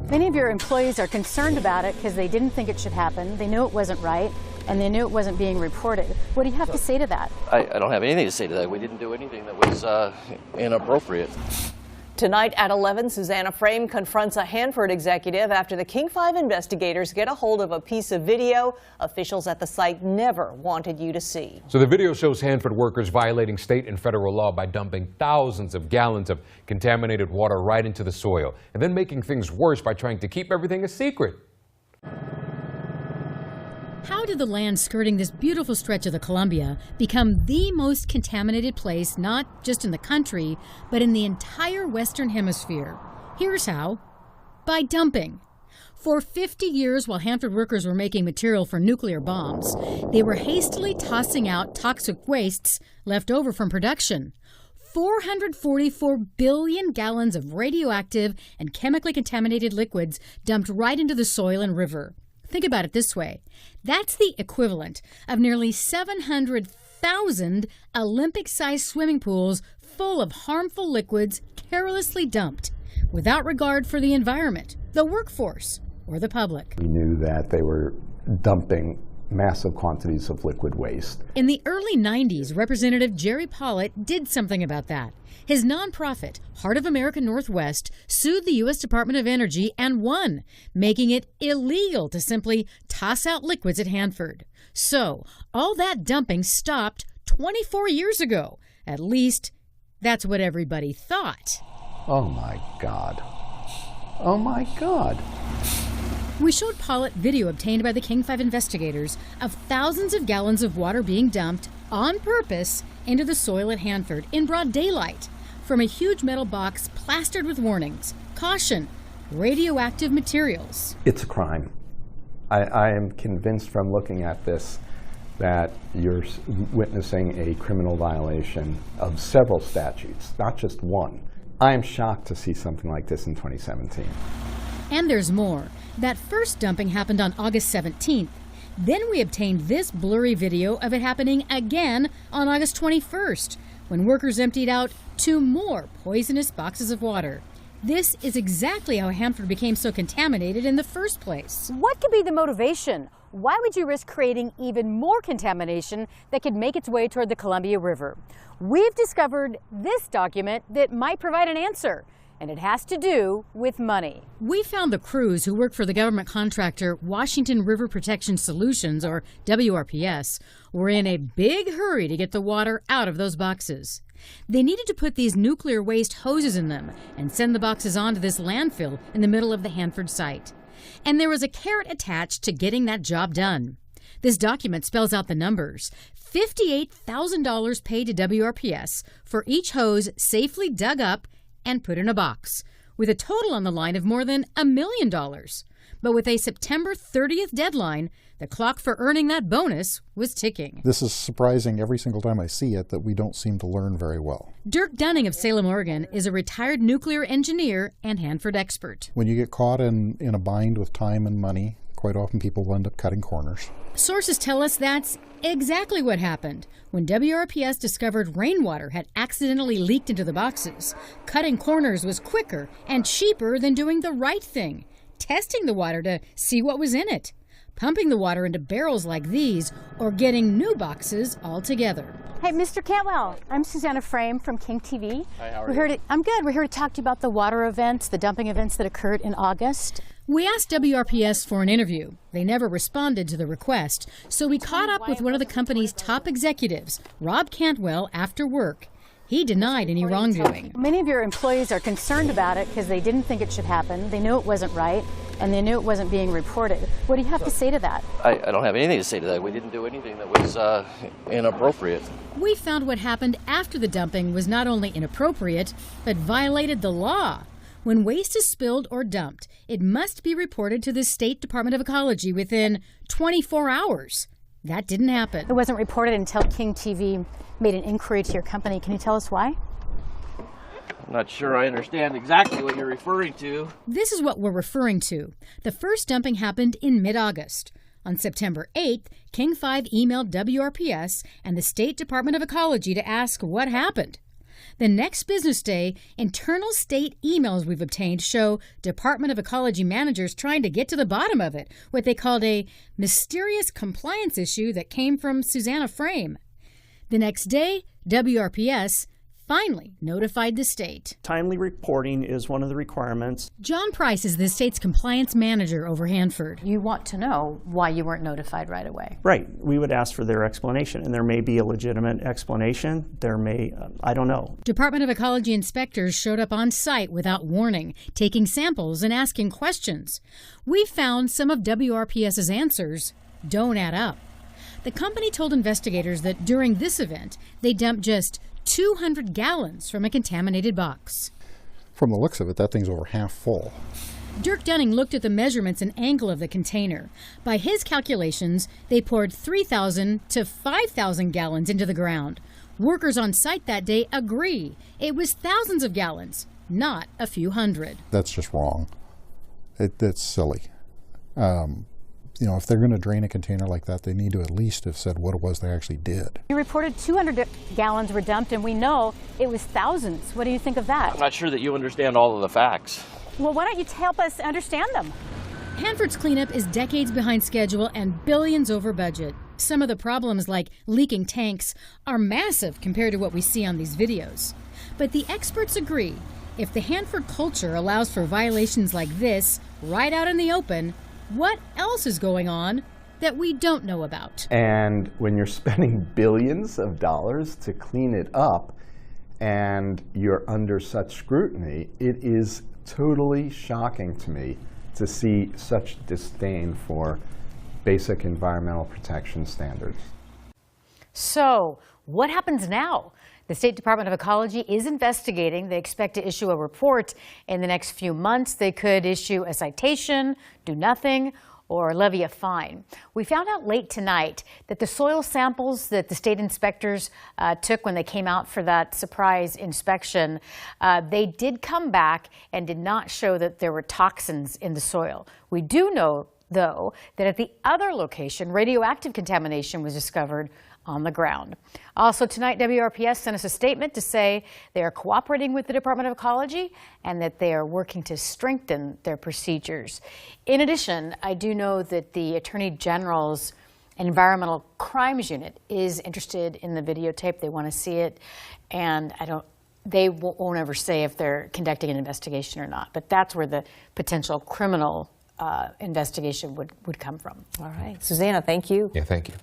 Many of your employees are concerned about it because they didn't think it should happen. They knew it wasn't right, and they knew it wasn't being reported. What do you have to say to that? I don't have anything to say to that. We didn't do anything that was inappropriate. Tonight at 11, Susanna Frame confronts a Hanford executive after the King 5 investigators get a hold of a piece of video officials at the site never wanted you to see. So the video shows Hanford workers violating state and federal law by dumping thousands of gallons of contaminated water right into the soil, and then making things worse by trying to keep everything a secret. How did the land skirting this beautiful stretch of the Columbia become the most contaminated place, not just in the country, but in the entire Western Hemisphere? Here's how. By dumping. For 50 years, while Hanford workers were making material for nuclear bombs, they were hastily tossing out toxic wastes left over from production. 444 billion gallons of radioactive and chemically contaminated liquids dumped right into the soil and river. Think about it this way. That's the equivalent of nearly 700,000 Olympic-sized swimming pools full of harmful liquids carelessly dumped, without regard for the environment, the workforce, or the public. We knew that they were dumping massive quantities of liquid waste. In the early 90s, Representative Jerry Pollitt did something about that. His nonprofit, Heart of America Northwest, sued the U.S. Department of Energy and won, making it illegal to simply toss out liquids at Hanford. So, all that dumping stopped 24 years ago. At least, that's what everybody thought. Oh my God. Oh my God. We showed Pollitt video obtained by the King 5 investigators of thousands of gallons of water being dumped on purpose into the soil at Hanford in broad daylight from a huge metal box plastered with warnings. Caution, radioactive materials. It's a crime. I am convinced from looking at this that you're witnessing a criminal violation of several statutes, not just one. I am shocked to see something like this in 2017. And there's more. That first dumping happened on August 17th. Then we obtained this blurry video of it happening again on August 21st, when workers emptied out 2 more poisonous boxes of water. This is exactly how Hanford became so contaminated in the first place. What could be the motivation? Why would you risk creating even more contamination that could make its way toward the Columbia River? We've discovered this document that might provide an answer, and it has to do with money. We found the crews who work for the government contractor Washington River Protection Solutions, or WRPS, were in a big hurry to get the water out of those boxes. They needed to put these nuclear waste hoses in them and send the boxes on to this landfill in the middle of the Hanford site. And there was a carrot attached to getting that job done. This document spells out the numbers. $58,000 paid to WRPS for each hose safely dug up and put in a box, with a total on the line of more than $1 million. But with a September 30th deadline, the clock for earning that bonus was ticking. This is surprising every single time I see it that we don't seem to learn very well. Dirk Dunning of Salem, Oregon, is a retired nuclear engineer and Hanford expert. When you get caught in a bind with time and money, quite often people will end up cutting corners. Sources tell us that's exactly what happened. When WRPS discovered rainwater had accidentally leaked into the boxes, cutting corners was quicker and cheaper than doing the right thing, testing the water to see what was in it, pumping the water into barrels like these, or getting new boxes altogether. Hey, Mr. Cantwell, I'm Susanna Frame from King TV. Hi, how are you? I'm good. We're here to talk to you about the water events, the dumping events that occurred in August. We asked WRPS for an interview. They never responded to the request, so we caught up with one of the company's top executives, Rob Cantwell, after work. He denied any wrongdoing. Many of your employees are concerned about it because they didn't think it should happen. They knew it wasn't right, and they knew it wasn't being reported. What do you have to say to that? I don't have anything to say to that. We didn't do anything that was inappropriate. We found what happened after the dumping was not only inappropriate, but violated the law. When waste is spilled or dumped, it must be reported to the State Department of Ecology within 24 hours. That didn't happen. It wasn't reported until King TV made an inquiry to your company. Can you tell us why? I'm not sure I understand exactly what you're referring to. This is what we're referring to. The first dumping happened in mid-August. On September 8th, King 5 emailed WRPS and the State Department of Ecology to ask what happened. The next business day, internal state emails we've obtained show Department of Ecology managers trying to get to the bottom of it, what they called a mysterious compliance issue that came from Susanna Frame. The next day, WRPS finally notified the state. Timely reporting is one of the requirements. John Price is the state's compliance manager over Hanford. You want to know why you weren't notified right away. Right. We would ask for their explanation, and there may be a legitimate explanation. There may, I don't know. Department of Ecology inspectors showed up on site without warning, taking samples and asking questions. We found some of WRPS's answers don't add up. The company told investigators that during this event, they dumped just 200 gallons from a contaminated box. From the looks of it, that thing's over half full. Dirk Dunning looked at the measurements and angle of the container. By his calculations, they poured 3,000 to 5,000 gallons into the ground. Workers on site that day agree it was thousands of gallons, not a few hundred. That's just wrong. That's silly. If they're going to drain a container like that, they need to at least have said what it was they actually did. You reported 200 gallons were dumped, and we know it was thousands. What do you think of that? I'm not sure that you understand all of the facts. Well, why don't you help us understand them? Hanford's cleanup is decades behind schedule and billions over budget. Some of the problems, like leaking tanks, are massive compared to what we see on these videos. But the experts agree, if the Hanford culture allows for violations like this right out in the open, what else is going on that we don't know about? And when you're spending billions of dollars to clean it up and you're under such scrutiny, it is totally shocking to me to see such disdain for basic environmental protection standards. So, what happens now? The State Department of Ecology is investigating. They expect to issue a report in the next few months. They could issue a citation, do nothing, or levy a fine. We found out late tonight that the soil samples that the state inspectors took when they came out for that surprise inspection, they did come back and did not show that there were toxins in the soil. We do know, though, that at the other location, radioactive contamination was discovered on the ground. Also tonight, WRPS sent us a statement to say they are cooperating with the Department of Ecology and that they are working to strengthen their procedures. In addition, I do know that the Attorney General's Environmental Crimes Unit is interested in the videotape. They want to see it, and they won't ever say if they're conducting an investigation or not, but that's where the potential criminal investigation would come from. All right. Susanna, thank you. Yeah, thank you.